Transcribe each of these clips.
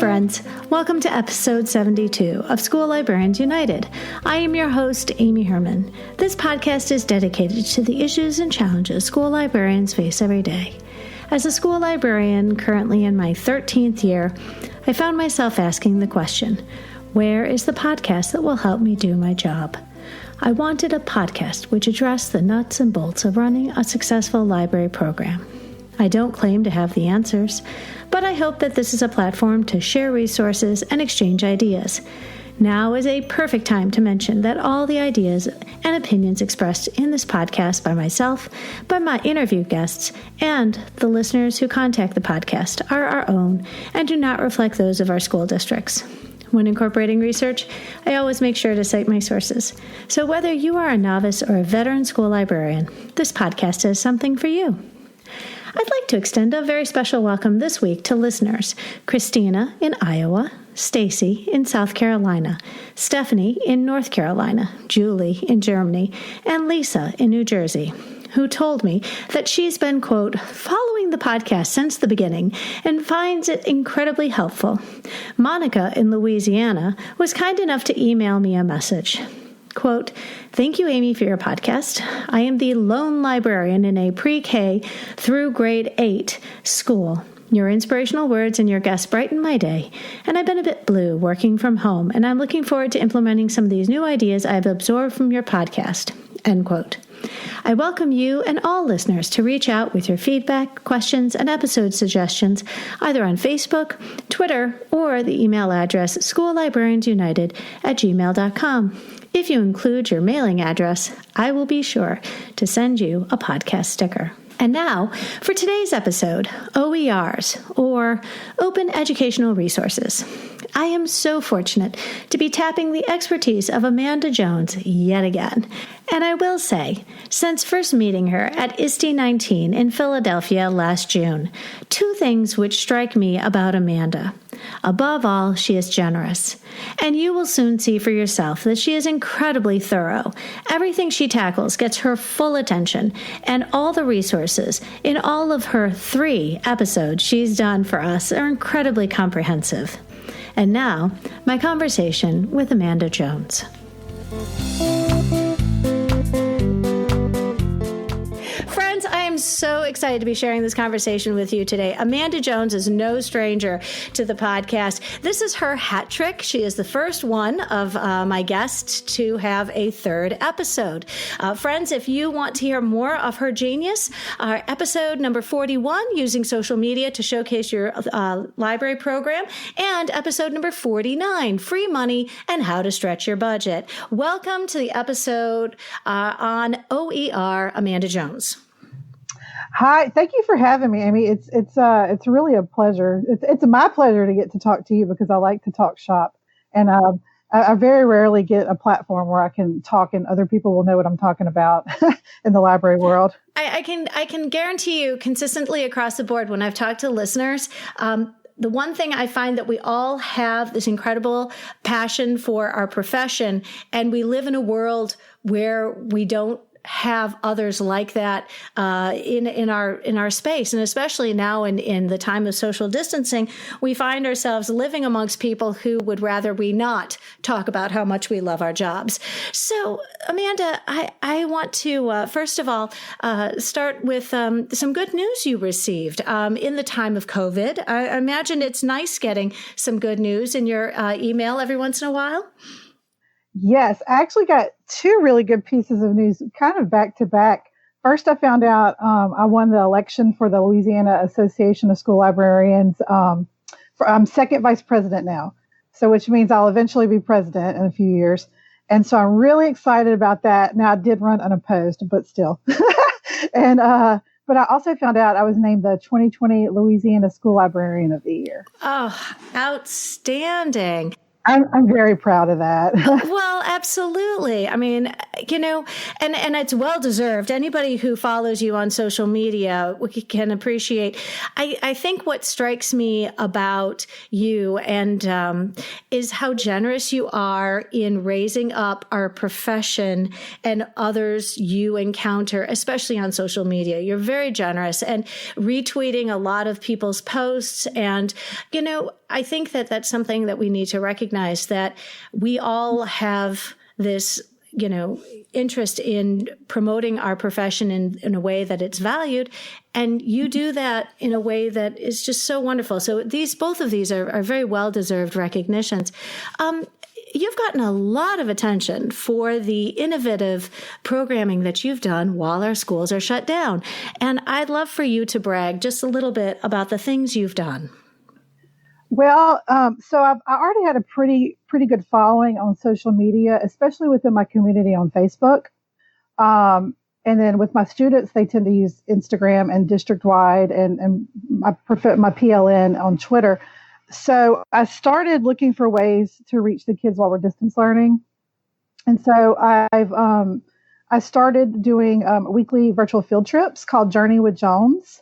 friends. Welcome to episode 72 of School Librarians United. I am your host, Amy Herman. This podcast is dedicated to the issues and challenges school librarians face every day. As a school librarian currently in my 13th year, I found myself asking the question, where is the podcast that will help me do my job? I wanted a podcast which addressed the nuts and bolts of running a successful library program. I don't claim to have the answers, but I hope that this is a platform to share resources and exchange ideas. Now is a perfect time to mention that all the ideas and opinions expressed in this podcast by myself, by my interview guests, and the listeners who contact the podcast are our own and do not reflect those of our school districts. When incorporating research, I always make sure to cite my sources. So whether you are a novice or a veteran school librarian, this podcast is something for you. I'd like to extend a very special welcome this week to listeners Christina in Iowa, Stacy in South Carolina, Stephanie in North Carolina, Julie in Germany, and Lisa in New Jersey, who told me that she's been, quote, following the podcast since the beginning and finds it incredibly helpful. Monica in Louisiana was kind enough to email me a message. Quote, thank you, Amy, for your podcast. I am the lone librarian in a pre-K through grade 8 school. Your inspirational words and your guests brighten my day, and I've been a bit blue working from home, and I'm looking forward to implementing some of these new ideas I've absorbed from your podcast. End quote. I welcome you and all listeners to reach out with your feedback, questions, and episode suggestions either on Facebook, Twitter, or the email address schoollibrariansunited@gmail.com. If you include your mailing address, I will be sure to send you a podcast sticker. And now, for today's episode, OERs, or Open Educational Resources. I am so fortunate to be tapping the expertise of Amanda Jones yet again. And I will say, since first meeting her at ISTE 19 in Philadelphia last June, two things which strike me about Amanda. Above all, she is generous. And you will soon see for yourself that she is incredibly thorough. Everything she tackles gets her full attention, and all the resources in all of her 3 episodes she's done for us are incredibly comprehensive. And now, my conversation with Amanda Jones. Friends, I am so excited to be sharing this conversation with you today. Amanda Jones is no stranger to the podcast. This is her hat trick. She is the first one of my guests to have a 3rd episode. Friends, if you want to hear more of her genius, our episode number 41, using social media to showcase your library program, and episode number 49, free money and how to stretch your budget. Welcome to the episode on OER, Amanda Jones. Hi, thank you for having me, Amy. It's really a pleasure. It's my pleasure to get to talk to you because I like to talk shop, and I very rarely get a platform where I can talk and other people will know what I'm talking about in the library world. I can guarantee you consistently across the board when I've talked to listeners. The one thing I find that we all have this incredible passion for our profession, and we live in a world where we don't have others like that in our space. And especially now in the time of social distancing, we find ourselves living amongst people who would rather we not talk about how much we love our jobs. So, Amanda, I want to, first of all, start with some good news you received in the time of COVID. I imagine it's nice getting some good news in your email every once in a while. Yes, I actually got 2 really good pieces of news kind of back to back. First, I found out I won the election for the Louisiana Association of School Librarians. I'm 2nd vice president now, so which means I'll eventually be president in a few years. And so I'm really excited about that. Now, I did run unopposed, but still. And but I also found out I was named the 2020 Louisiana School Librarian of the Year. Oh, outstanding. I'm very proud of that. Well, absolutely. I mean, and it's well deserved. Anybody who follows you on social media can appreciate. I think what strikes me about you and is how generous you are in raising up our profession and others you encounter, especially on social media. You're very generous and retweeting a lot of people's posts. And, I think that that's something that we need to recognize, that we all have this, interest in promoting our profession in a way that it's valued. And you do that in a way that is just so wonderful. So both of these are very well-deserved recognitions. You've gotten a lot of attention for the innovative programming that you've done while our schools are shut down. And I'd love for you to brag just a little bit about the things you've done. Well, so I already had a pretty good following on social media, especially within my community on Facebook. And then with my students, they tend to use Instagram and district-wide, and I prefer my PLN on Twitter. So I started looking for ways to reach the kids while we're distance learning. And so I started doing weekly virtual field trips called Journey with Jones,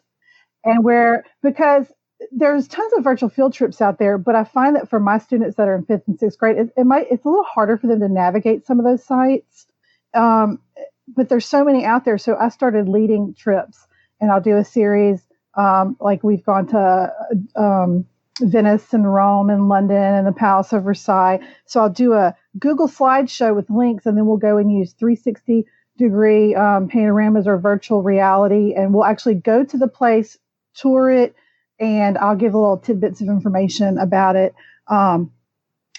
because there's tons of virtual field trips out there, but I find that for my students that are in 5th and 6th grade, it's a little harder for them to navigate some of those sites. But there's so many out there. So I started leading trips, and I'll do a series. Like we've gone to Venice and Rome and London and the Palace of Versailles. So I'll do a Google slideshow with links, and then we'll go and use 360-degree panoramas or virtual reality. And we'll actually go to the place, tour it, and I'll give a little tidbits of information about it. I'm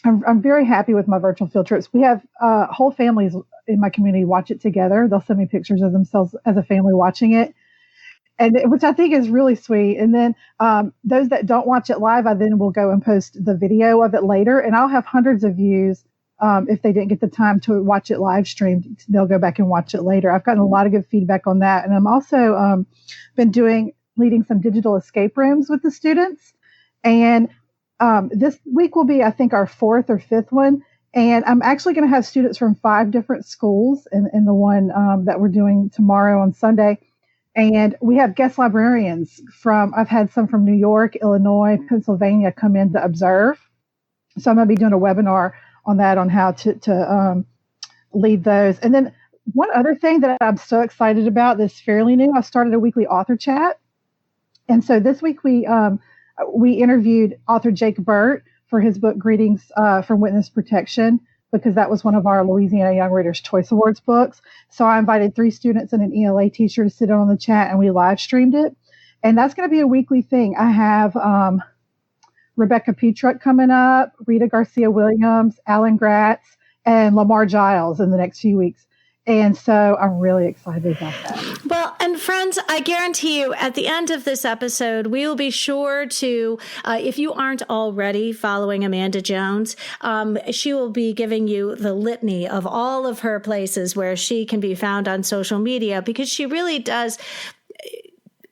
very happy with my virtual field trips. We have whole families in my community watch it together. They'll send me pictures of themselves as a family watching it, which I think is really sweet. And then those that don't watch it live, I then will go and post the video of it later, and I'll have hundreds of views. If they didn't get the time to watch it live streamed, they'll go back and watch it later. I've gotten a lot of good feedback on that. And I'm also been leading some digital escape rooms with the students. And this week will be, I think, our 4th or 5th one. And I'm actually going to have students from 5 different schools in the one that we're doing tomorrow on Sunday. And we have guest librarians I've had some from New York, Illinois, Pennsylvania come in to observe. So I'm going to be doing a webinar on that, on how to lead those. And then one other thing that I'm so excited about that's fairly new, I started a weekly author chat. And so this week we interviewed author Jake Burt for his book Greetings from Witness Protection, because that was one of our Louisiana Young Readers Choice Awards books. So I invited 3 students and an ELA teacher to sit in on the chat, and we live streamed it. And that's going to be a weekly thing. I have Rebecca Petruck coming up, Rita Garcia Williams, Alan Gratz, and Lamar Giles in the next few weeks. And so I'm really excited about that. Well, and friends, I guarantee you at the end of this episode, we will be sure to, if you aren't already following Amanda Jones, she will be giving you the litany of all of her places where she can be found on social media, because she really does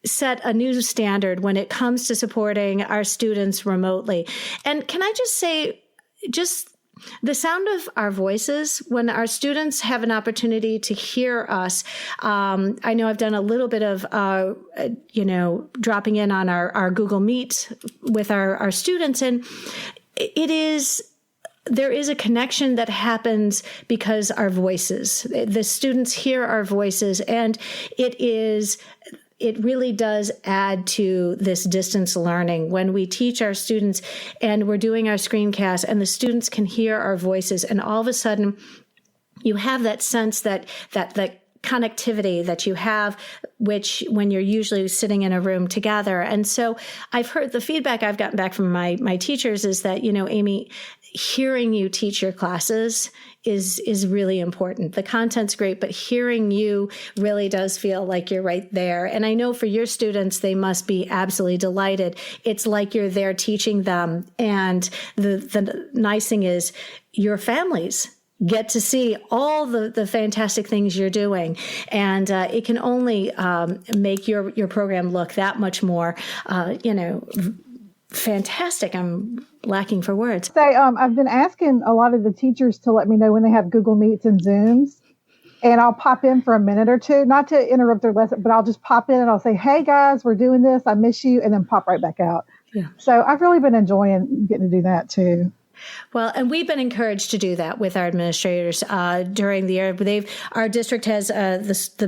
set a new standard when it comes to supporting our students remotely. And can I just say, the sound of our voices when our students have an opportunity to hear us. I know I've done a little bit of, dropping in on our Google Meet with our students, and there is a connection that happens because the students hear our voices, and it really does add to this distance learning when we teach our students and we're doing our screencasts and the students can hear our voices, and all of a sudden you have that sense that connectivity that you have, which when you're usually sitting in a room together. And so I've heard the feedback I've gotten back from my teachers is that, Amy, hearing you teach your classes is really important. The content's great, but hearing you really does feel like you're right there. And I know for your students, they must be absolutely delighted. It's like you're there teaching them. And the nice thing is your families get to see all the fantastic things you're doing. And it can only make your program look that much more, fantastic. I'm lacking for words. I've been asking a lot of the teachers to let me know when they have Google Meets and Zooms, and I'll pop in for a minute or two, not to interrupt their lesson, but I'll just pop in and I'll say, hey guys, we're doing this. I miss you. And then pop right back out. Yeah. So I've really been enjoying getting to do that too. Well, and we've been encouraged to do that with our administrators during the year. Our district has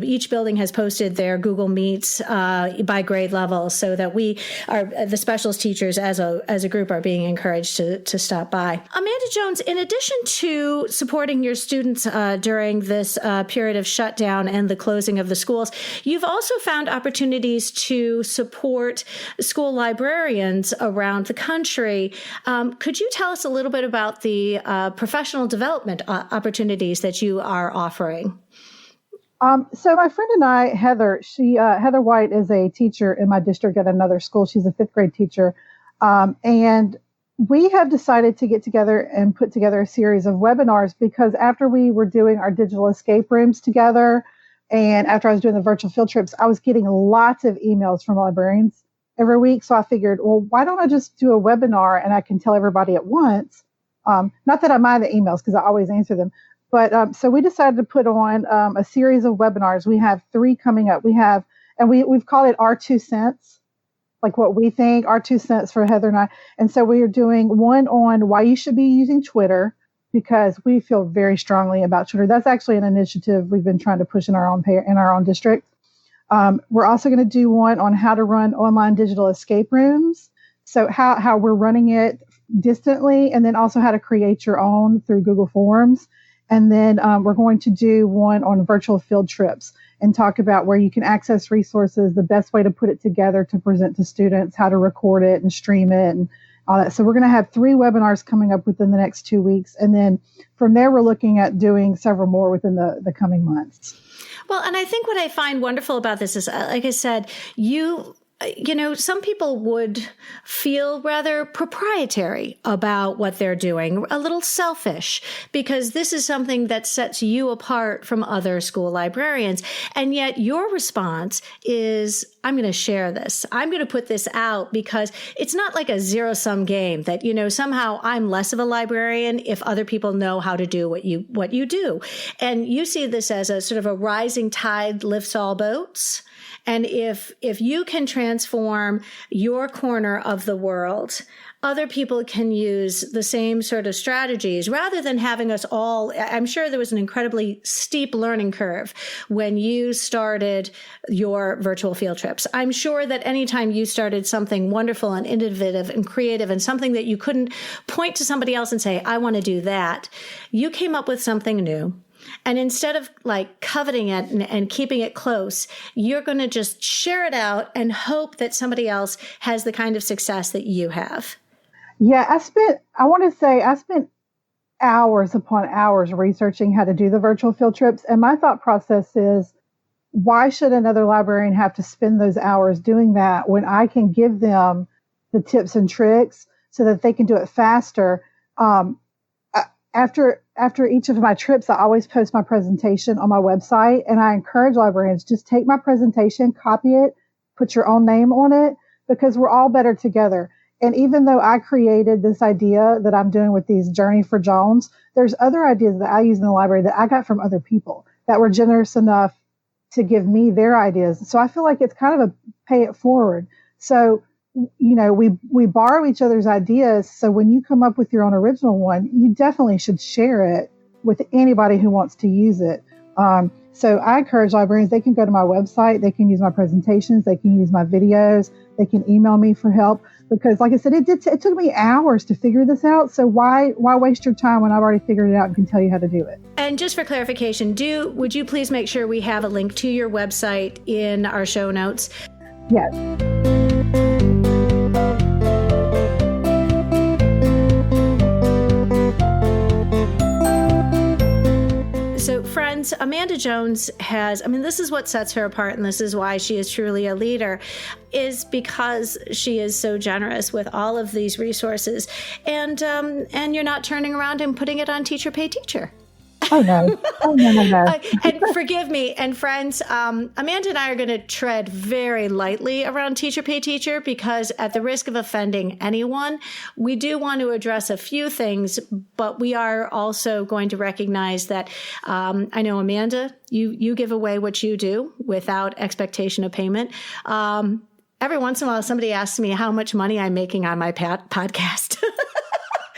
each building has posted their Google Meets by grade level, so that the specialist teachers as a group are being encouraged to stop by. Amanda Jones, in addition to supporting your students during this period of shutdown and the closing of the schools, you've also found opportunities to support school librarians around the country. Could you tell us a little bit about the professional development opportunities that you are offering? So my friend and I, Heather White is a teacher in my district at another school. She's a 5th grade teacher. And we have decided to get together and put together a series of webinars, because after we were doing our digital escape rooms together, and after I was doing the virtual field trips, I was getting lots of emails from librarians every week. So I figured, well, why don't I just do a webinar and I can tell everybody at once? Not that I mind the emails, because I always answer them. But so we decided to put on a series of webinars. We have 3 coming up. We've called it our 2 cents, like what we think, our 2 cents for Heather and I. And so we are doing one on why you should be using Twitter, because we feel very strongly about Twitter. That's actually an initiative we've been trying to push in our own district. We're also going to do one on how to run online digital escape rooms. So how we're running it distantly, and then also how to create your own through Google Forms. And then we're going to do one on virtual field trips and talk about where you can access resources, the best way to put it together to present to students, how to record it and stream it and all that. So we're going to have 3 webinars coming up within the next 2 weeks. And then from there, we're looking at doing several more within the coming months. Well, and I think what I find wonderful about this is, like I said, some people would feel rather proprietary about what they're doing, a little selfish, because this is something that sets you apart from other school librarians. And yet your response is, I'm going to share this. I'm going to put this out, because it's not like a zero-sum game that, somehow I'm less of a librarian if other people know how to do what you do. And you see this as a sort of a rising tide lifts all boats. And if you can transform your corner of the world, other people can use the same sort of strategies, rather than having us all. I'm sure there was an incredibly steep learning curve when you started your virtual field trips. I'm sure that anytime you started something wonderful and innovative and creative, and something that you couldn't point to somebody else and say, I want to do that, you came up with something new. And instead of coveting it and keeping it close, you're going to just share it out and hope that somebody else has the kind of success that you have. Yeah, I spent hours upon hours researching how to do the virtual field trips. And my thought process is, why should another librarian have to spend those hours doing that when I can give them the tips and tricks so that they can do it faster? After each of my trips, I always post my presentation on my website, and I encourage librarians, just take my presentation, copy it, put your own name on it, because we're all better together. And even though I created this idea that I'm doing with these Journey for Jones, there's other ideas that I use in the library that I got from other people that were generous enough to give me their ideas. So I feel like it's kind of a pay it forward. So we borrow each other's ideas. So when you come up with your own original one, you definitely should share it with anybody who wants to use it. So I encourage librarians, they can go to my website, they can use my presentations, they can use my videos, they can email me for help. Because like I said, it took me hours to figure this out. So why waste your time when I've already figured it out and can tell you how to do it? And just for clarification, would you please make sure we have a link to your website in our show notes? Yes. So friends, Amanda Jones this is what sets her apart, and this is why she is truly a leader, is because she is so generous with all of these resources, and you're not turning around and putting it on Teacher Pay Teacher. Oh, no. Oh, no, no, no. And forgive me. And friends, Amanda and I are going to tread very lightly around teacher pay teacher because at the risk of offending anyone, we do want to address a few things, but we are also going to recognize that I know, Amanda, you give away what you do without expectation of payment. Every once in a while, somebody asks me how much money I'm making on my podcast.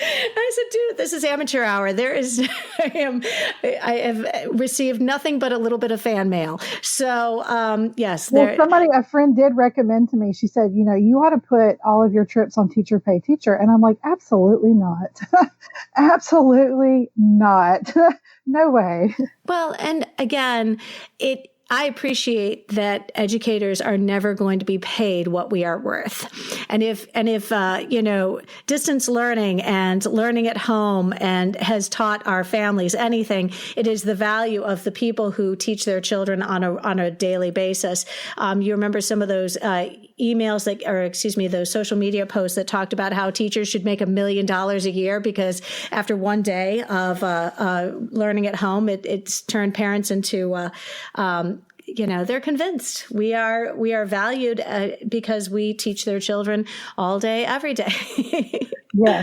I said, dude, this is amateur hour. I have received nothing but a little bit of fan mail. So, yes. Well, a friend did recommend to me, she said, you ought to put all of your trips on teacher pay teacher. And I'm like, absolutely not. Absolutely not. No way. Well, and again, I appreciate that educators are never going to be paid what we are worth. And if distance learning and learning at home and has taught our families anything, it is the value of the people who teach their children on a daily basis. You remember some of those emails those social media posts that talked about how teachers should make $1 million a year because after one day of learning at home, it's turned parents into they're convinced we are valued because we teach their children all day, every day. Yeah.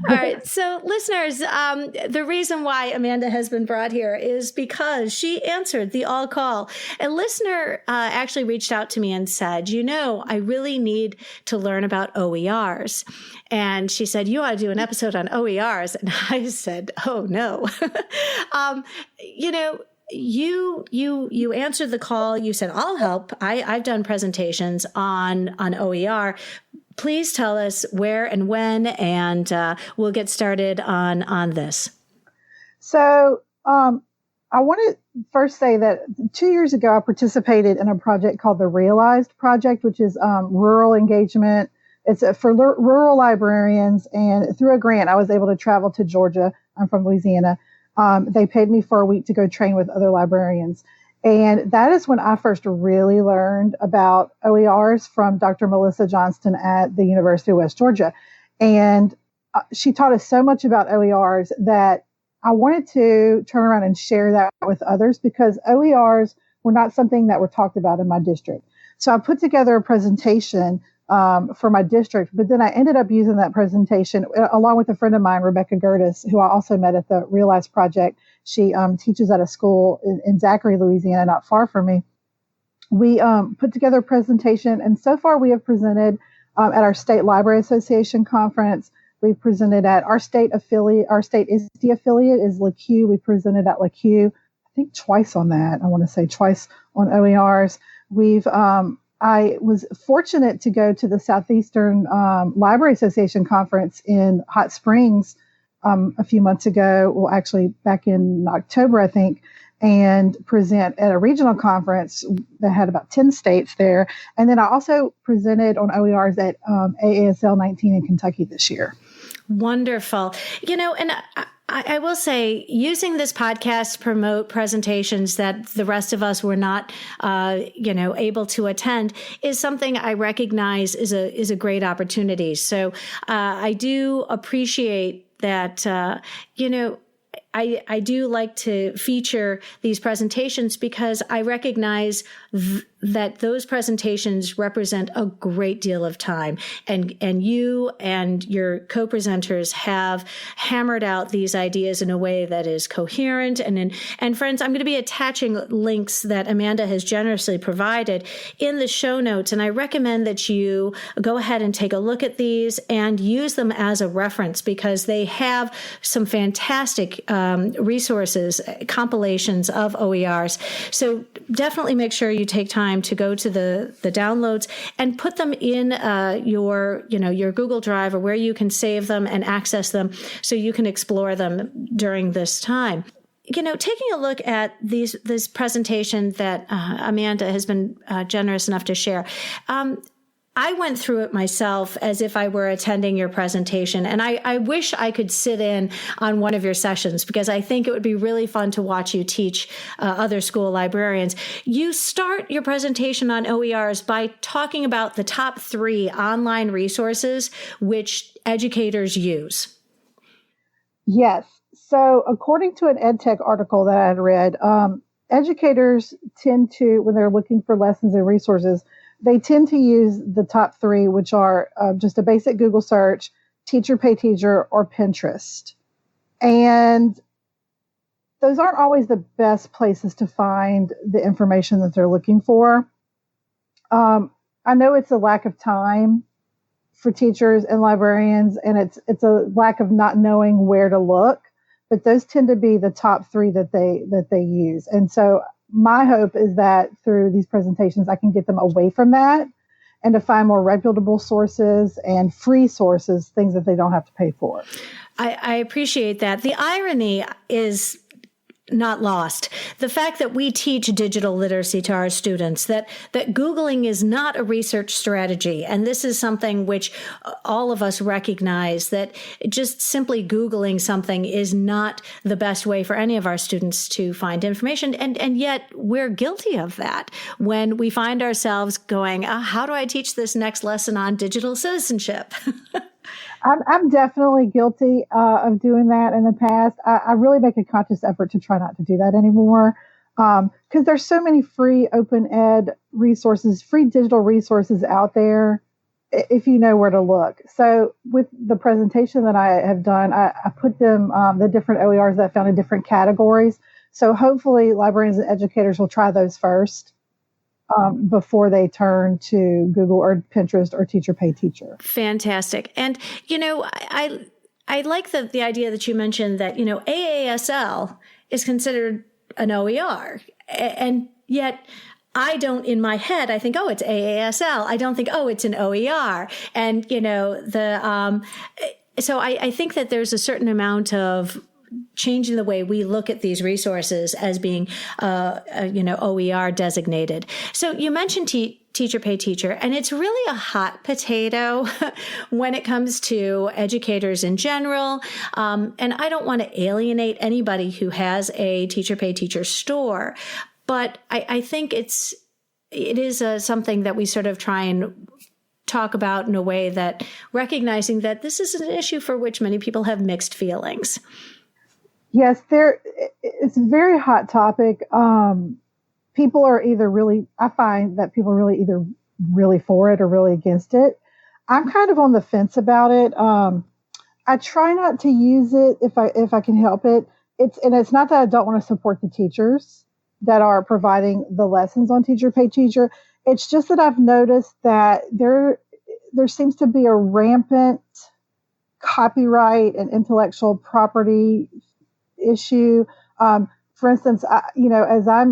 All right. So listeners, the reason why Amanda has been brought here is because she answered the all call. A listener actually reached out to me and said, I really need to learn about OERs. And she said, you ought to do an episode on OERs. And I said, oh, no. You answered the call. You said, I'll help. I've done presentations on OER. Please tell us where and when, and we'll get started on this. So I want to first say that 2 years ago, I participated in a project called the Realized Project, which is rural engagement. It's for rural librarians. And through a grant, I was able to travel to Georgia. I'm from Louisiana. They paid me for a week to go train with other librarians. And that is when I first really learned about OERs from Dr. Melissa Johnston at the University of West Georgia. And she taught us so much about OERs that I wanted to turn around and share that with others because OERs were not something that were talked about in my district. So I put together a presentation for my district, but then I ended up using that presentation along with a friend of mine, Rebecca Gertis, who I also met at the Realize Project. She teaches at a school in Zachary, Louisiana, not far from me. We put together a presentation, and so far we have presented at our State Library Association conference. We've presented at our state affiliate. Our state ISD affiliate is LaQ. We presented at LaQ, I think twice on that. I want to say twice on OERs. I was fortunate to go to the Southeastern Library Association conference in Hot Springs a few months ago. Well, actually back in October, I think, and present at a regional conference that had about 10 states there. And then I also presented on OERs at AASL 19 in Kentucky this year. Wonderful. And I will say, using this podcast to promote presentations that the rest of us were not, able to attend is something I recognize is a great opportunity. So I do appreciate that, I do like to feature these presentations because I recognize that those presentations represent a great deal of time, and you and your co-presenters have hammered out these ideas in a way that is coherent. And friends, I'm going to be attaching links that Amanda has generously provided in the show notes, and I recommend that you go ahead and take a look at these and use them as a reference because they have some fantastic resources, compilations of OERs. So definitely make sure you take time to go to the downloads and put them in your Google Drive or where you can save them and access them so you can explore them during this time. Taking a look at this presentation that Amanda has been generous enough to share, I went through it myself as if I were attending your presentation, and I wish I could sit in on one of your sessions because I think it would be really fun to watch you teach other school librarians. You start your presentation on OERs by talking about the top 3 online resources which educators use. Yes. So according to an EdTech article that I had read, educators tend to, when they're looking for lessons and resources, they tend to use the top three, which are just a basic Google search, Teacher Pay Teacher, or Pinterest. And those aren't always the best places to find the information that they're looking for. I know it's a lack of time for teachers and librarians, and it's a lack of not knowing where to look. But those tend to be the top three that they use. And so my hope is that through these presentations, I can get them away from that and to find more reputable sources and free sources, things that they don't have to pay for. I appreciate that. The irony is not lost. The fact that we teach digital literacy to our students, that Googling is not a research strategy. And this is something which all of us recognize, that just simply Googling something is not the best way for any of our students to find information. And yet we're guilty of that when we find ourselves going, how do I teach this next lesson on digital citizenship? I'm definitely guilty of doing that in the past. I really make a conscious effort to try not to do that anymore, because there's so many free open ed resources, free digital resources out there if you know where to look. So with the presentation that I have done, I put them, the different OERs that I found in different categories. So hopefully librarians and educators will try those first. Before they turn to Google or Pinterest or Teacher Pay Teacher. Fantastic. And, I like the idea that you mentioned that, AASL is considered an OER. And yet I don't, in my head, I think, it's AASL. I don't think, it's an OER. And, so I think that there's a certain amount of changing the way we look at these resources as being, OER designated. So you mentioned Teacher Pay Teacher, and it's really a hot potato when it comes to educators in general. And I don't want to alienate anybody who has a Teacher Pay Teacher store, but I think it is something that we sort of try and talk about in a way that recognizing that this is an issue for which many people have mixed feelings. Yes, it's a very hot topic. People are I find that people are either really for it or really against it. I'm kind of on the fence about it. I try not to use it if I can help it. It's not that I don't want to support the teachers that are providing the lessons on Teacher Pay Teacher. It's just that I've noticed that there seems to be a rampant copyright and intellectual property issue. For instance, as I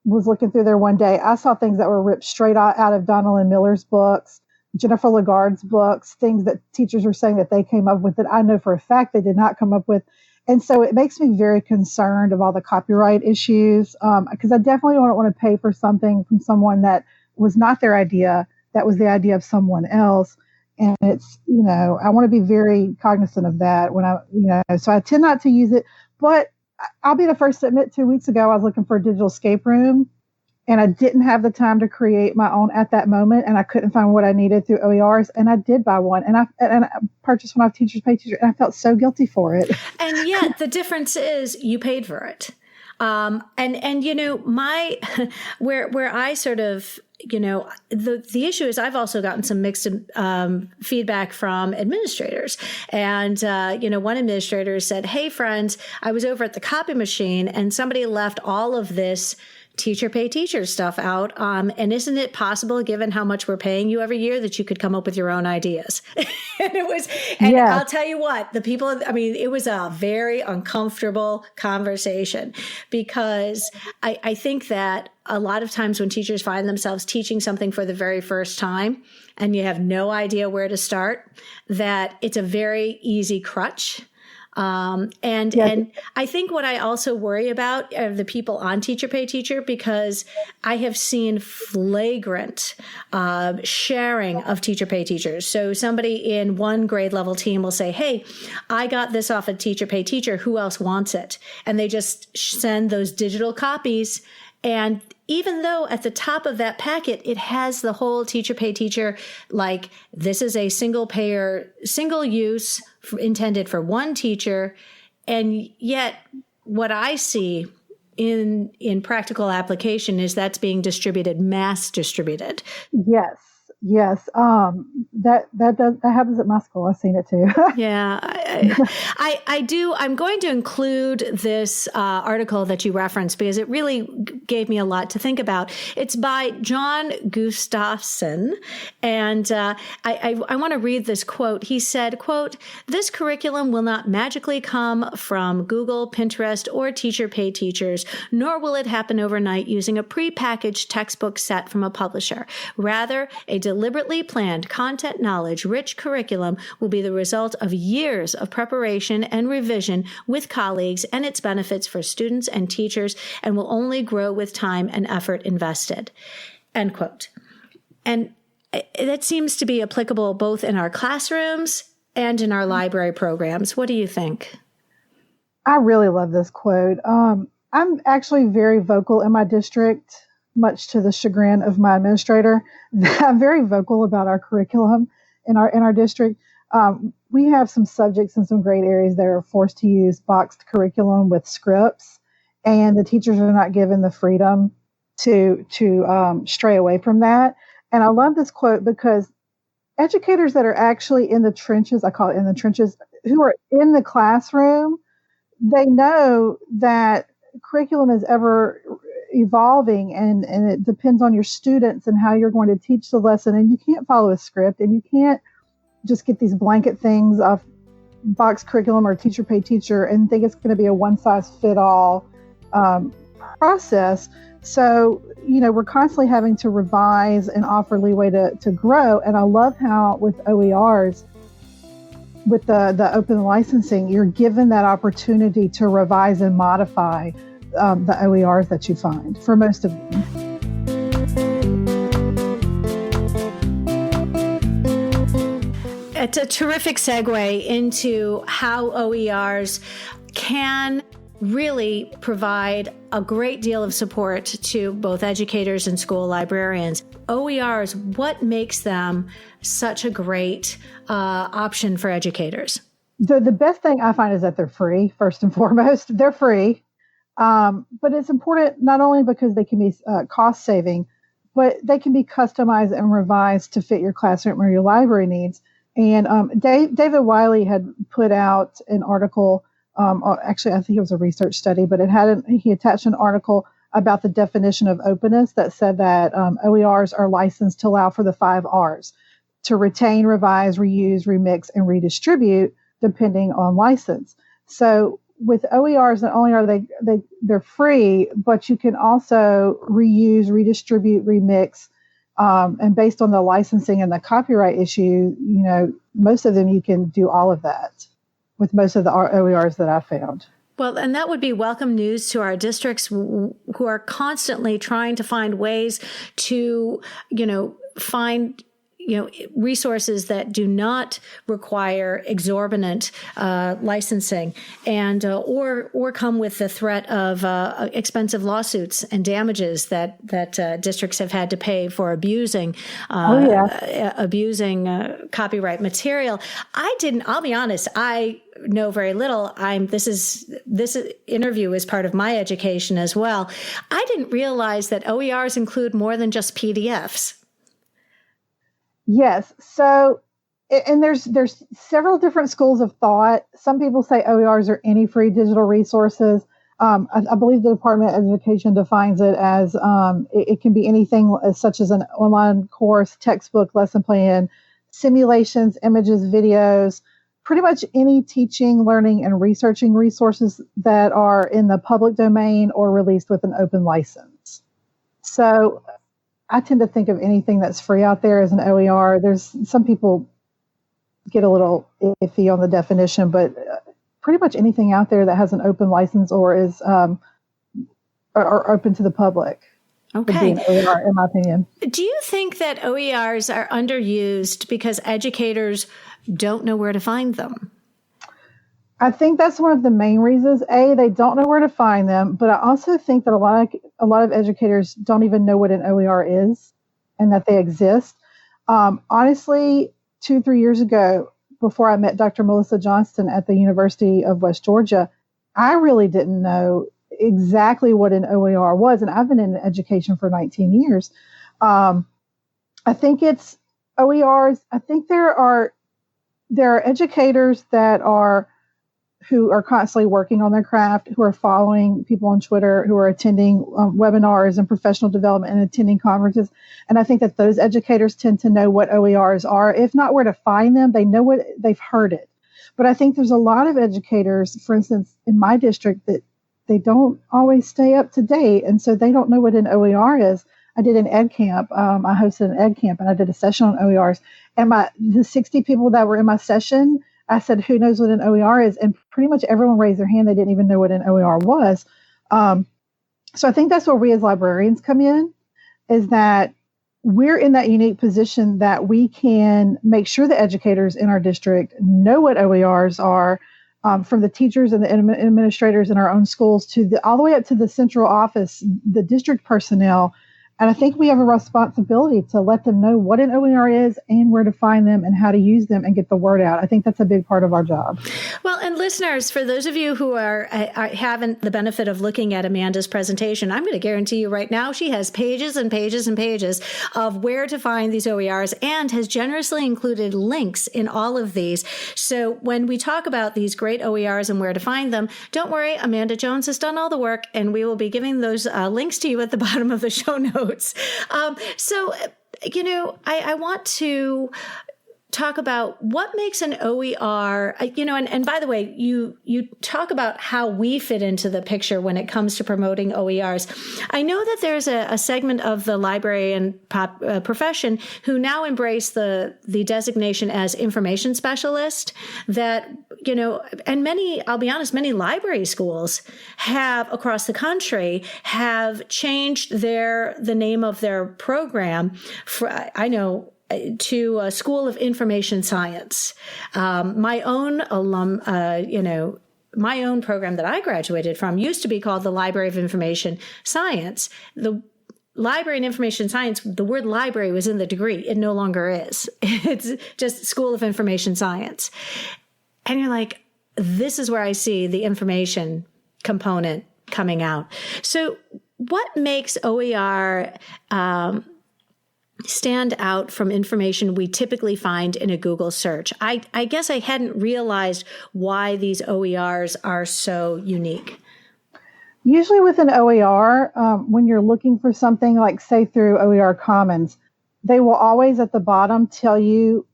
was looking through there one day, I saw things that were ripped straight out of Donald Miller's books, Jennifer Lagarde's books, things that teachers were saying that they came up with that I know for a fact they did not come up with. And so it makes me very concerned of all the copyright issues, because I definitely don't want to pay for something from someone that was not their idea, that was the idea of someone else. And it's, I want to be very cognizant of that so I tend not to use it. But I'll be the first to admit 2 weeks ago, I was looking for a digital escape room and I didn't have the time to create my own at that moment. And I couldn't find what I needed through OERs. And I did buy one and I purchased one off Teacher Pay Teacher, and I felt so guilty for it. And yet the difference is you paid for it. Where I sort of, the issue is I've also gotten some mixed feedback from administrators. And, one administrator said, "Hey, friends, I was over at the copy machine and somebody left all of this Teacher Pay Teacher stuff out. And isn't it possible, given how much we're paying you every year, that you could come up with your own ideas?" I'll tell you what, it was a very uncomfortable conversation, because I think that a lot of times when teachers find themselves teaching something for the very first time and you have no idea where to start, that it's a very easy crutch. And I think what I also worry about are the people on Teacher Pay Teacher, because I have seen flagrant sharing of Teacher Pay Teachers. So somebody in one grade level team will say, "Hey, I got this off of Teacher Pay Teacher. Who else wants it?" And they just send those digital copies. And even though at the top of that packet, it has the whole Teacher Pay Teacher, like this is a single use intended for one teacher. And yet what I see in practical application is that's being distributed, mass distributed. Yes. Yes. That happens at my school. I've seen it too. Yeah, I do. I'm going to include this article that you referenced because it really gave me a lot to think about. It's by John Gustafson, and I want to read this quote. He said, quote, "This curriculum will not magically come from Google, Pinterest, or teacher pay teachers, nor will it happen overnight using a prepackaged textbook set from a publisher. Rather, a deliberately planned content knowledge rich curriculum will be the result of years of preparation and revision with colleagues and its benefits for students and teachers and will only grow with time and effort invested." End quote. And that seems to be applicable both in our classrooms and in our library programs. What do you think? I really love this quote. I'm actually very vocal in my district, much to the chagrin of my administrator. I'm very vocal about our curriculum in our district. We have some subjects in some grade areas that are forced to use boxed curriculum with scripts, and the teachers are not given the freedom to stray away from that. And I love this quote because educators that are actually in the trenches, I call it in the trenches, who are in the classroom, they know that curriculum is ever evolving and it depends on your students and how you're going to teach the lesson. And you can't follow a script and you can't just get these blanket things off box curriculum or teacher pay teacher and think it's going to be a one size fit all process. So, we're constantly having to revise and offer leeway to grow. And I love how with OERs, with the open licensing, you're given that opportunity to revise and modify the OERs that you find for most of them. It's a terrific segue into how OERs can really provide a great deal of support to both educators and school librarians. OERs, what makes them such a great option for educators? The best thing I find is that they're free, first and foremost. They're free. But it's important not only because they can be cost saving, but they can be customized and revised to fit your classroom or your library needs. And David Wiley had put out an article. Actually, I think it was a research study, but he attached an article about the definition of openness that said that OERs are licensed to allow for the 5 R's: to retain, revise, reuse, remix, and redistribute, depending on license. So with OERs, not only are they're free, but you can also reuse, redistribute, remix, and based on the licensing and the copyright issue, most of them you can do all of that with most of the OERs that I found. Well, and that would be welcome news to our districts who are constantly trying to find ways to, find resources that do not require exorbitant licensing and or come with the threat of expensive lawsuits and damages that districts have had to pay for abusing copyright material. I'll be honest, I know very little. This interview is part of my education as well. I didn't realize that OERs include more than just PDFs. Yes. So, and there's several different schools of thought. Some people say OERs are any free digital resources. I believe the Department of Education defines it as it can be anything such as an online course, textbook, lesson plan, simulations, images, videos, pretty much any teaching, learning, and researching resources that are in the public domain or released with an open license. So I tend to think of anything that's free out there as an OER. There's some people get a little iffy on the definition, but pretty much anything out there that has an open license or is or open to the public would be an OER, in my opinion. Do you think that OERs are underused because educators don't know where to find them? I think that's one of the main reasons. They don't know where to find them, but I also think that a lot of educators don't even know what an OER is and that they exist. Honestly, 2-3 years ago, before I met Dr. Melissa Johnston at the University of West Georgia, I really didn't know exactly what an OER was, and I've been in education for 19 years. I think it's OERs. I think there are educators who are constantly working on their craft, who are following people on Twitter, who are attending webinars and professional development and attending conferences. And I think that those educators tend to know what OERs are. If not where to find them, they know what they've heard it. But I think there's a lot of educators, for instance, in my district, that they don't always stay up to date. And so they don't know what an OER is. I did an ed camp. I hosted an ed camp and I did a session on OERs. And the 60 people that were in my session, I said, who knows what an OER is? And pretty much everyone raised their hand. They didn't even know what an OER was. So I think that's where we as librarians come in, is that we're in that unique position that we can make sure the educators in our district know what OERs are, from the teachers and the administrators in our own schools all the way up to the central office, the district personnel. And I think we have a responsibility to let them know what an OER is and where to find them and how to use them and get the word out. I think that's a big part of our job. Well, and listeners, for those of you who haven't the benefit of looking at Amanda's presentation, I'm going to guarantee you right now she has pages and pages and pages of where to find these OERs and has generously included links in all of these. So when we talk about these great OERs and where to find them, don't worry, Amanda Jones has done all the work, and we will be giving those links to you at the bottom of the show notes. So, I want to talk about what makes an OER, and by the way, you talk about how we fit into the picture when it comes to promoting OERs. I know that there's a segment of the librarian profession who now embrace the designation as information specialist that, and I'll be honest, many library schools across the country have changed the name of their program to a School of Information Science. My own my own program that I graduated from used to be called the Library of Information Science. The Library and Information Science, the word library was in the degree. It no longer is. It's just School of Information Science. And you're like, this is where I see the information component coming out. So what makes OER stand out from information we typically find in a Google search? I guess I hadn't realized why these OERs are so unique. Usually with an OER, when you're looking for something like, say, through OER Commons, they will always at the bottom tell you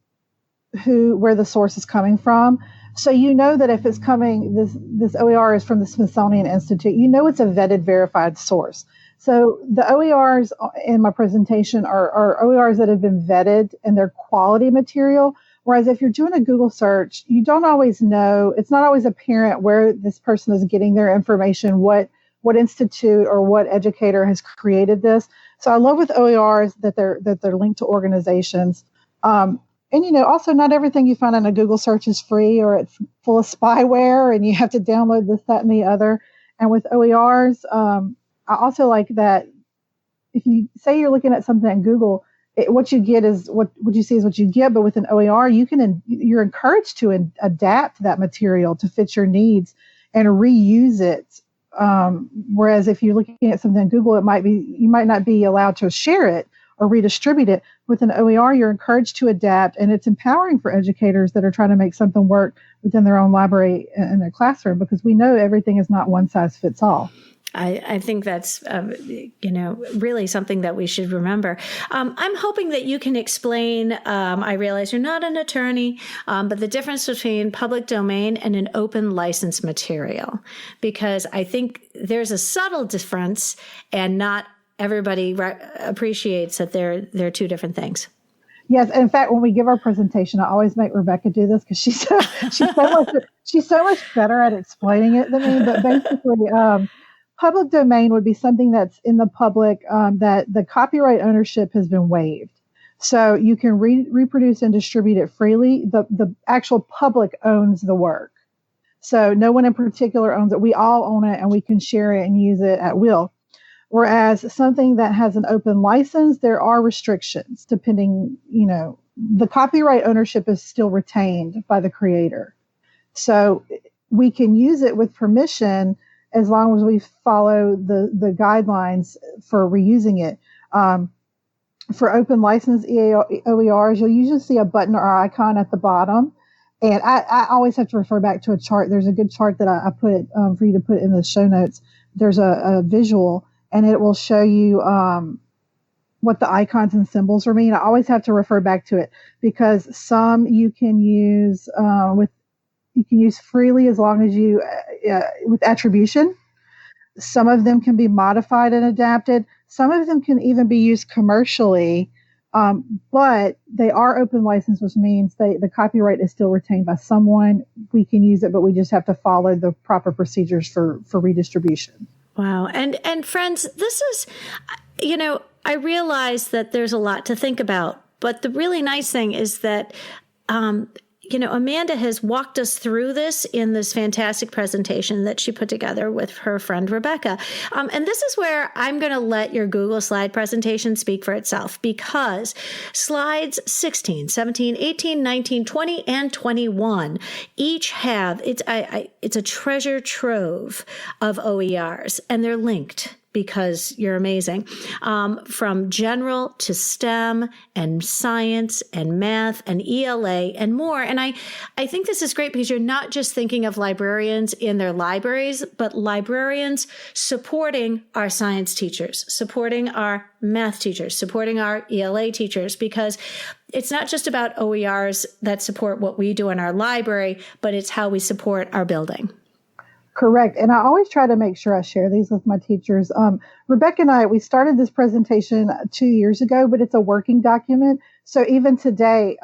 where the source is coming from. So you know that if it's coming, this OER is from the Smithsonian Institute, it's a vetted, verified source. So the OERs in my presentation are OERs that have been vetted and they're quality material. Whereas if you're doing a Google search, you don't always know, it's not always apparent where this person is getting their information, what institute or what educator has created this. So I love with OERs that they're linked to organizations. And, also not everything you find in a Google search is free, or it's full of spyware and you have to download this, that, and the other. And with OERs, I also like that if you say you're looking at something in Google, what you get is what you see is what you get. But with an OER, you're encouraged to adapt that material to fit your needs and reuse it. Whereas if you're looking at something in Google, you might not be allowed to share it or redistribute it. With an OER, you're encouraged to adapt, and it's empowering for educators that are trying to make something work within their own library in their classroom, because we know everything is not one size fits all. I think that's, really something that we should remember. I'm hoping that you can explain, I realize you're not an attorney, but the difference between public domain and an open license material, because I think there's a subtle difference and not everybody appreciates that they're two different things. Yes, in fact, when we give our presentation, I always make Rebecca do this because she's so much better at explaining it than me. But basically, public domain would be something that's in the public that the copyright ownership has been waived. So you can reproduce and distribute it freely. The actual public owns the work. So no one in particular owns it. We all own it and we can share it and use it at will. Whereas something that has an open license, there are restrictions depending, the copyright ownership is still retained by the creator. So we can use it with permission as long as we follow the guidelines for reusing it. For open license OERs, you'll usually see a button or icon at the bottom. And I always have to refer back to a chart. There's a good chart that I put for you to put in the show notes. There's a visual, and it will show you what the icons and symbols mean. I always have to refer back to it because some you can use freely as long as you with attribution. Some of them can be modified and adapted. Some of them can even be used commercially, but they are open license, which means the copyright is still retained by someone. We can use it, but we just have to follow the proper procedures for redistribution. Wow. And friends, this is, I realize that there's a lot to think about, but the really nice thing is that Amanda has walked us through this in this fantastic presentation that she put together with her friend Rebecca. And this is where I'm going to let your Google slide presentation speak for itself, because slides 16, 17, 18, 19, 20, and 21 each have, it's a treasure trove of OERs, and they're linked because you're amazing, from general to STEM and science and math and ELA and more. And I think this is great because you're not just thinking of librarians in their libraries, but librarians supporting our science teachers, supporting our math teachers, supporting our ELA teachers, because it's not just about OERs that support what we do in our library, but it's how we support our building. Correct. And I always try to make sure I share these with my teachers. Rebecca and I, we started this presentation 2 years ago, but it's a working document. So even today,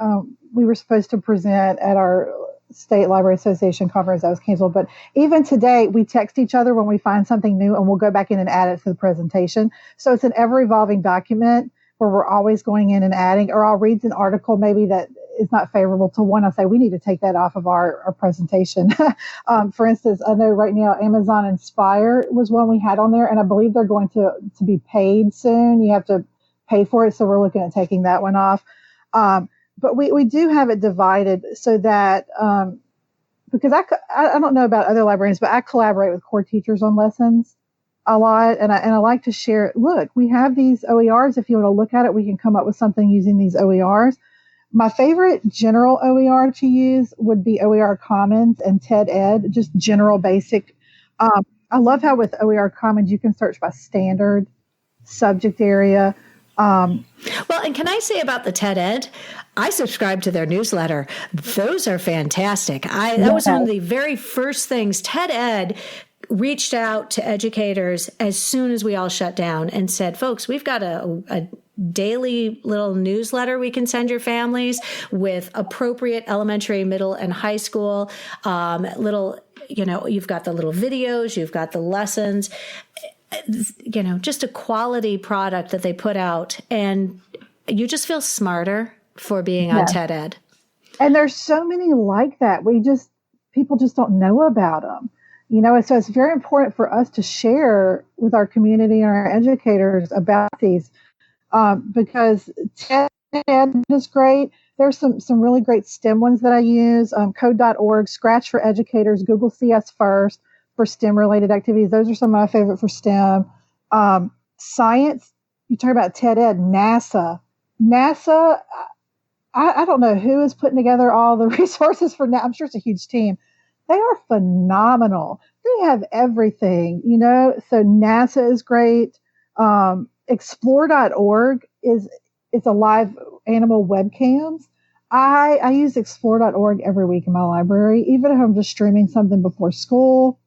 we were supposed to present at our State Library Association conference that was canceled. But even today, we text each other when we find something new, and we'll go back in and add it to the presentation. So it's an ever-evolving document where we're always going in and adding, or I'll read an article maybe that is not favorable to one. I'll say, we need to take that off of our presentation. For instance, I know right now Amazon Inspire was one we had on there, and I believe they're going to be paid soon. You have to pay for it. So we're looking at taking that one off. But we do have it divided so that, because I don't know about other librarians, but I collaborate with core teachers on lessons a lot. And I like to share, look, we have these OERs. If you want to look at it, we can come up with something using these OERs. My favorite general OER to use would be OER Commons and TED Ed, just general basic. I love how with OER Commons, you can search by standard, subject area. Well, and can I say about the TED Ed, I subscribe to their newsletter. Those are fantastic. That was one of the very first things. TED Ed reached out to educators as soon as we all shut down and said, folks, we've got a daily little newsletter we can send your families with appropriate elementary, middle, and high school you've got the little videos, you've got the lessons, just a quality product that they put out, and you just feel smarter for being on TED Ed. And there's so many like that. People just don't know about them. So it's very important for us to share with our community and our educators about these. Because TED is great. There's some really great STEM ones that I use. Code.org, Scratch for Educators, Google CS First for STEM-related activities. Those are some of my favorite for STEM. Science, you talk about TED Ed, NASA. I don't know who is putting together all the resources for NASA. I'm sure it's a huge team. They are phenomenal. They have everything, so NASA is great. Explore.org it's a live animal webcams. I use explore.org every week in my library, even if I'm just streaming something before school.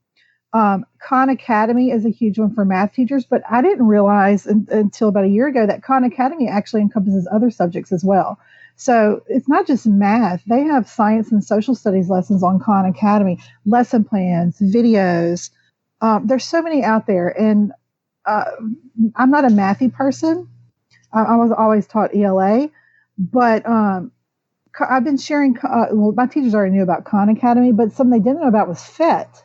Khan Academy is a huge one for math teachers, but I didn't realize until about a year ago that Khan Academy actually encompasses other subjects as well. So it's not just math. They have science and social studies lessons on Khan Academy, lesson plans, videos. There's so many out there. And I'm not a mathy person. I was always taught ELA, but I've been sharing, my teachers already knew about Khan Academy, but something they didn't know about was PhET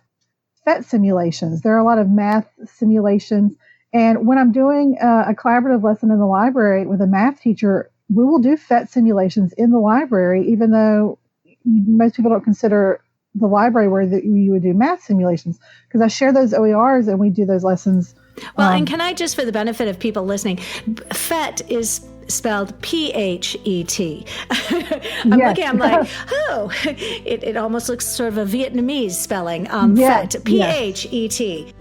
simulations. There are a lot of math simulations. And when I'm doing a collaborative lesson in the library with a math teacher, we will do PhET simulations in the library, even though most people don't consider the library where you would do math simulations, because I share those OERs and we do those lessons. Well, and can I just, for the benefit of people listening, PHET is spelled P-H-E-T. I'm looking, I'm like, oh, it almost looks sort of a Vietnamese spelling. PHET, P-H-E-T.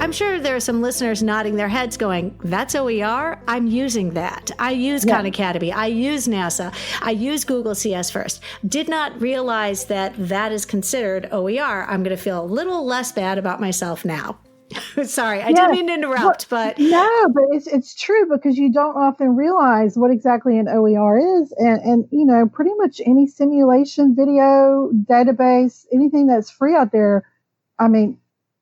I'm sure there are some listeners nodding their heads going, that's OER? I'm using that. I use Khan Academy. I use NASA. I use Google CS First. Did not realize that that is considered OER. I'm going to feel a little less bad about myself now. Sorry, I didn't mean to interrupt, but... No, but it's true, because you don't often realize what exactly an OER is. And pretty much any simulation, video, database, anything that's free out there, I mean,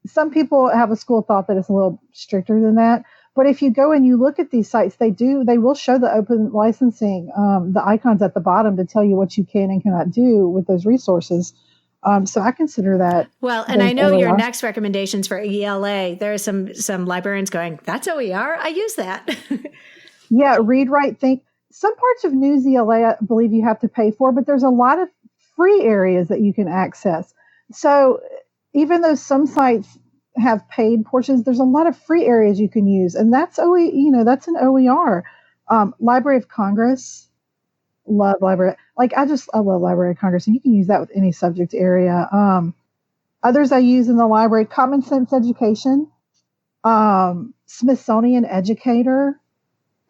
some people have a school of thought that it's a little stricter than that. But if you go and you look at these sites, they will show the open licensing, the icons at the bottom to tell you what you can and cannot do with those resources. So I consider that. Well, and I know your next recommendations for ELA, there are some librarians going, that's OER? I use that. Yeah, read, write, think. Some parts of News ELA, I believe you have to pay for, but there's a lot of free areas that you can access. So even though some sites have paid portions, there's a lot of free areas you can use. And that's that's an OER. Library of Congress, love Library. I love Library of Congress, and you can use that with any subject area. Others I use in the library, Common Sense Education, Smithsonian Educator.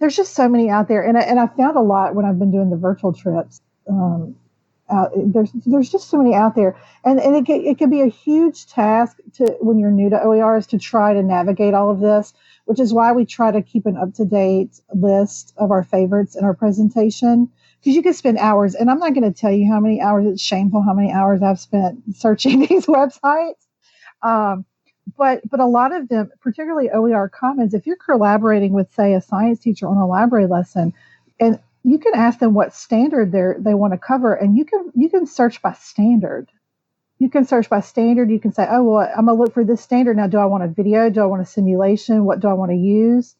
There's just so many out there. And I found a lot when I've been doing the virtual trips. There's just so many out there, and it can be a huge task when you're new to OERs to try to navigate all of this, which is why we try to keep an up-to-date list of our favorites in our presentation, because you can spend hours, and I'm not going to tell you how many hours. It's shameful how many hours I've spent searching these websites. But a lot of them, particularly OER Commons, if you're collaborating with, say, a science teacher on a library lesson, and you can ask them what standard they want to cover, and you can search by standard. You can search by standard. You can say, oh, well, I'm going to look for this standard. Now, do I want a video? Do I want a simulation? What do I want to use?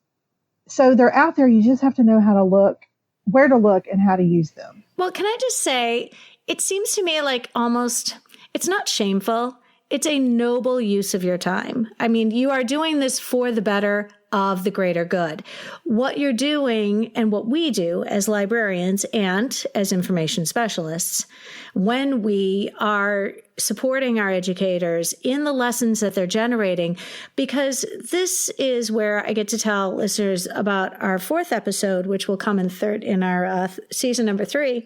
So they're out there. You just have to know how to look, where to look, and how to use them. Well, can I just say, it seems to me like almost, it's not shameful. It's a noble use of your time. I mean, you are doing this for the better of the greater good. What you're doing and what we do as librarians and as information specialists, when we are supporting our educators in the lessons that they're generating, because this is where I get to tell listeners about our fourth episode, which will come in our season number 3,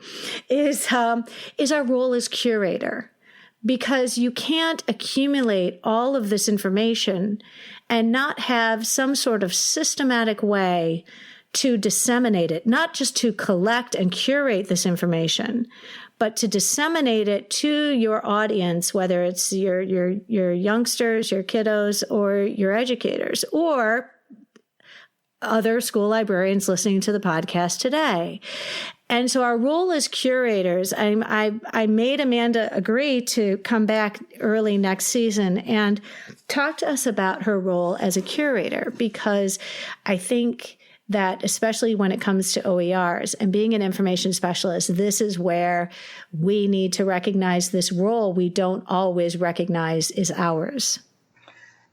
is our role as curator. Because you can't accumulate all of this information and not have some sort of systematic way to disseminate it, not just to collect and curate this information, but to disseminate it to your audience, whether it's your youngsters, your kiddos, or your educators, or other school librarians listening to the podcast today. And so our role as curators, I made Amanda agree to come back early next season and talk to us about her role as a curator, because I think that especially when it comes to OERs and being an information specialist, this is where we need to recognize this role we don't always recognize is ours.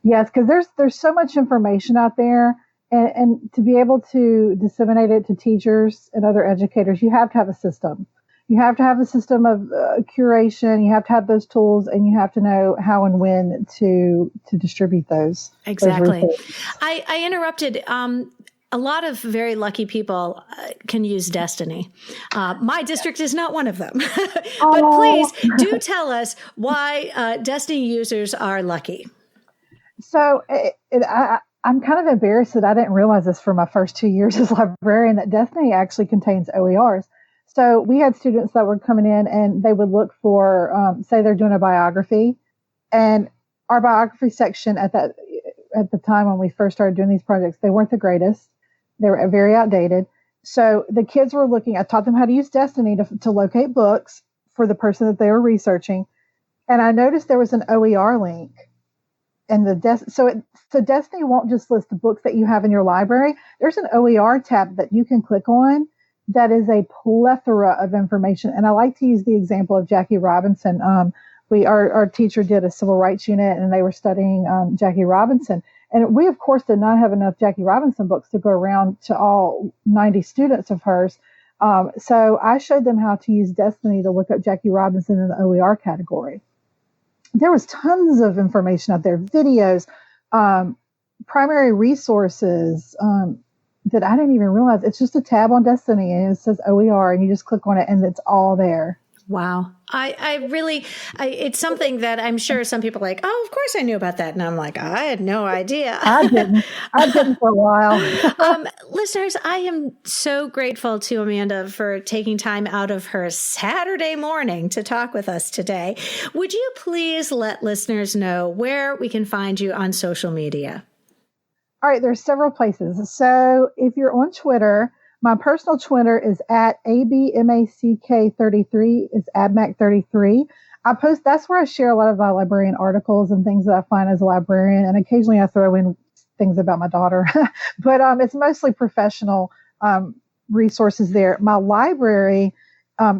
Yes, because there's so much information out there. And to be able to disseminate it to teachers and other educators, you have to have a system. You have to have a system of curation. You have to have those tools, and you have to know how and when to distribute those. Exactly. I interrupted. A lot of very lucky people can use Destiny. My district is not one of them. But please do tell us why Destiny users are lucky. So I'm kind of embarrassed that I didn't realize this for my first 2 years as librarian, that Destiny actually contains OERs. So we had students that were coming in and they would look for, say they're doing a biography, and our biography section at the time when we first started doing these projects, they weren't the greatest. They were very outdated. So the kids were I taught them how to use Destiny to locate books for the person that they were researching. And I noticed there was an OER link. And so Destiny won't just list the books that you have in your library. There's an OER tab that you can click on, that is a plethora of information. And I like to use the example of Jackie Robinson. Our teacher did a civil rights unit, and they were studying Jackie Robinson. And we, of course, did not have enough Jackie Robinson books to go around to all 90 students of hers. So I showed them how to use Destiny to look up Jackie Robinson in the OER category. There was tons of information out there, videos, primary resources that I didn't even realize. It's just a tab on Destiny, and it says OER, and you just click on it, and it's all there. Wow. It's something that I'm sure some people are like, oh, of course I knew about that. And I'm like, I had no idea. I didn't for a while. Listeners, I am so grateful to Amanda for taking time out of her Saturday morning to talk with us today. Would you please let listeners know where we can find you on social media? All right. There's several places. So if you're on Twitter, my personal Twitter is at ABMACK33, it's ABMAC33. That's where I share a lot of my librarian articles and things that I find as a librarian. And occasionally I throw in things about my daughter, but it's mostly professional resources there. My library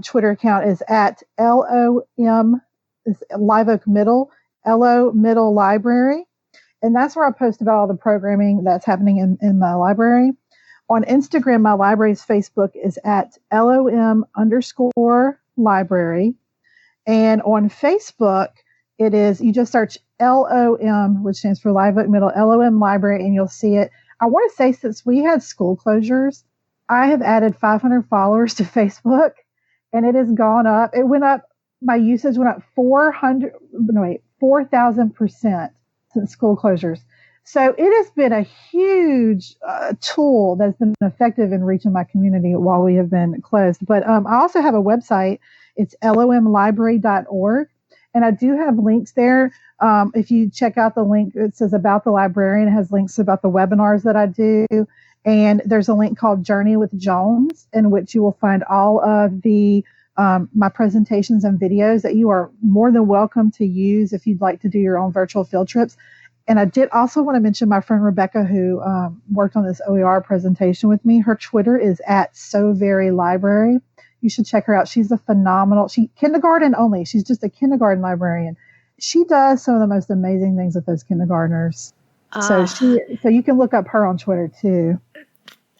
Twitter account is at LOM, Live Oak Middle, LO Middle Library. And that's where I post about all the programming that's happening in my library. On Instagram, my library's Facebook is at LOM_library. And on Facebook, it is, you just search LOM, which stands for Live Oak Middle, LOM Library, and you'll see it. I want to say, since we had school closures, I have added 500 followers to Facebook, and it has gone up. It went up, my usage went up 4,000% since school closures. So it has been a huge tool that's been effective in reaching my community while we have been closed. But I also have a website. It's lomlibrary.org. And I do have links there. If you check out the link, it says About the Librarian. It has links about the webinars that I do. And there's a link called Journey with Jones, in which you will find all of the my presentations and videos that you are more than welcome to use if you'd like to do your own virtual field trips. And I did also want to mention my friend Rebecca, who worked on this OER presentation with me. Her Twitter is at SoVeryLibrary. You should check her out. She's a phenomenal, kindergarten only. She's just a kindergarten librarian. She does some of the most amazing things with those kindergartners. So you can look up her on Twitter too.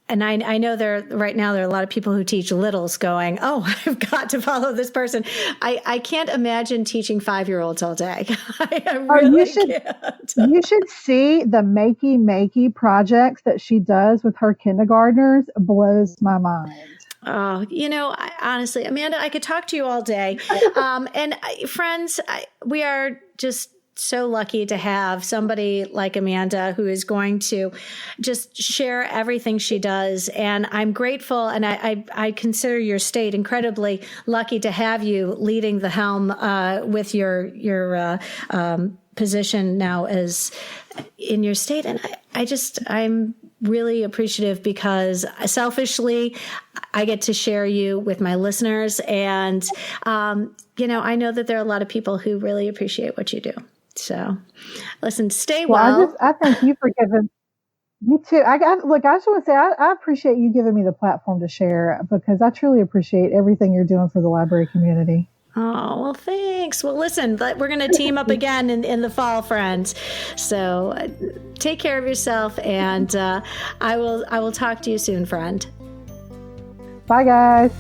And I know right now there are a lot of people who teach littles going, oh, I've got to follow this person. I can't imagine teaching 5-year-olds all day. I really can't. You should see the makey projects that she does with her kindergartners. Blows my mind. Oh, honestly, Amanda, I could talk to you all day. Friends, we are just so lucky to have somebody like Amanda who is going to just share everything she does. And I'm grateful, and I consider your state incredibly lucky to have you leading the helm with your position now as in your state. And I'm really appreciative because selfishly, I get to share you with my listeners. And, I know that there are a lot of people who really appreciate what you do. So, listen, stay well. I thank you for giving me too. I just want to say I appreciate you giving me the platform to share, because I truly appreciate everything you're doing for the library community. Oh, well, thanks. Well, listen, we're going to team up again in the fall, friends. So take care of yourself, and I will talk to you soon, friend. Bye, guys.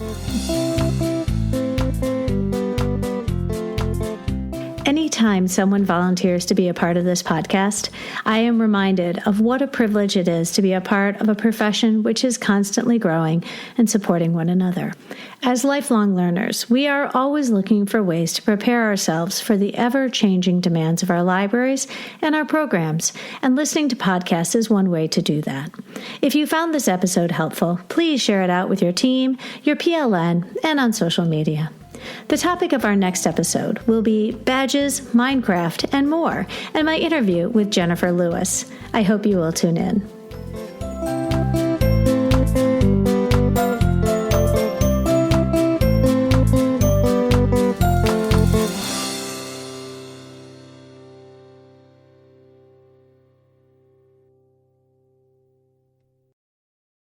Anytime someone volunteers to be a part of this podcast, I am reminded of what a privilege it is to be a part of a profession which is constantly growing and supporting one another. As lifelong learners, we are always looking for ways to prepare ourselves for the ever-changing demands of our libraries and our programs, and listening to podcasts is one way to do that. If you found this episode helpful, please share it out with your team, your PLN, and on social media. The topic of our next episode will be badges, Minecraft, and more, and my interview with Jennifer Lewis. I hope you will tune in.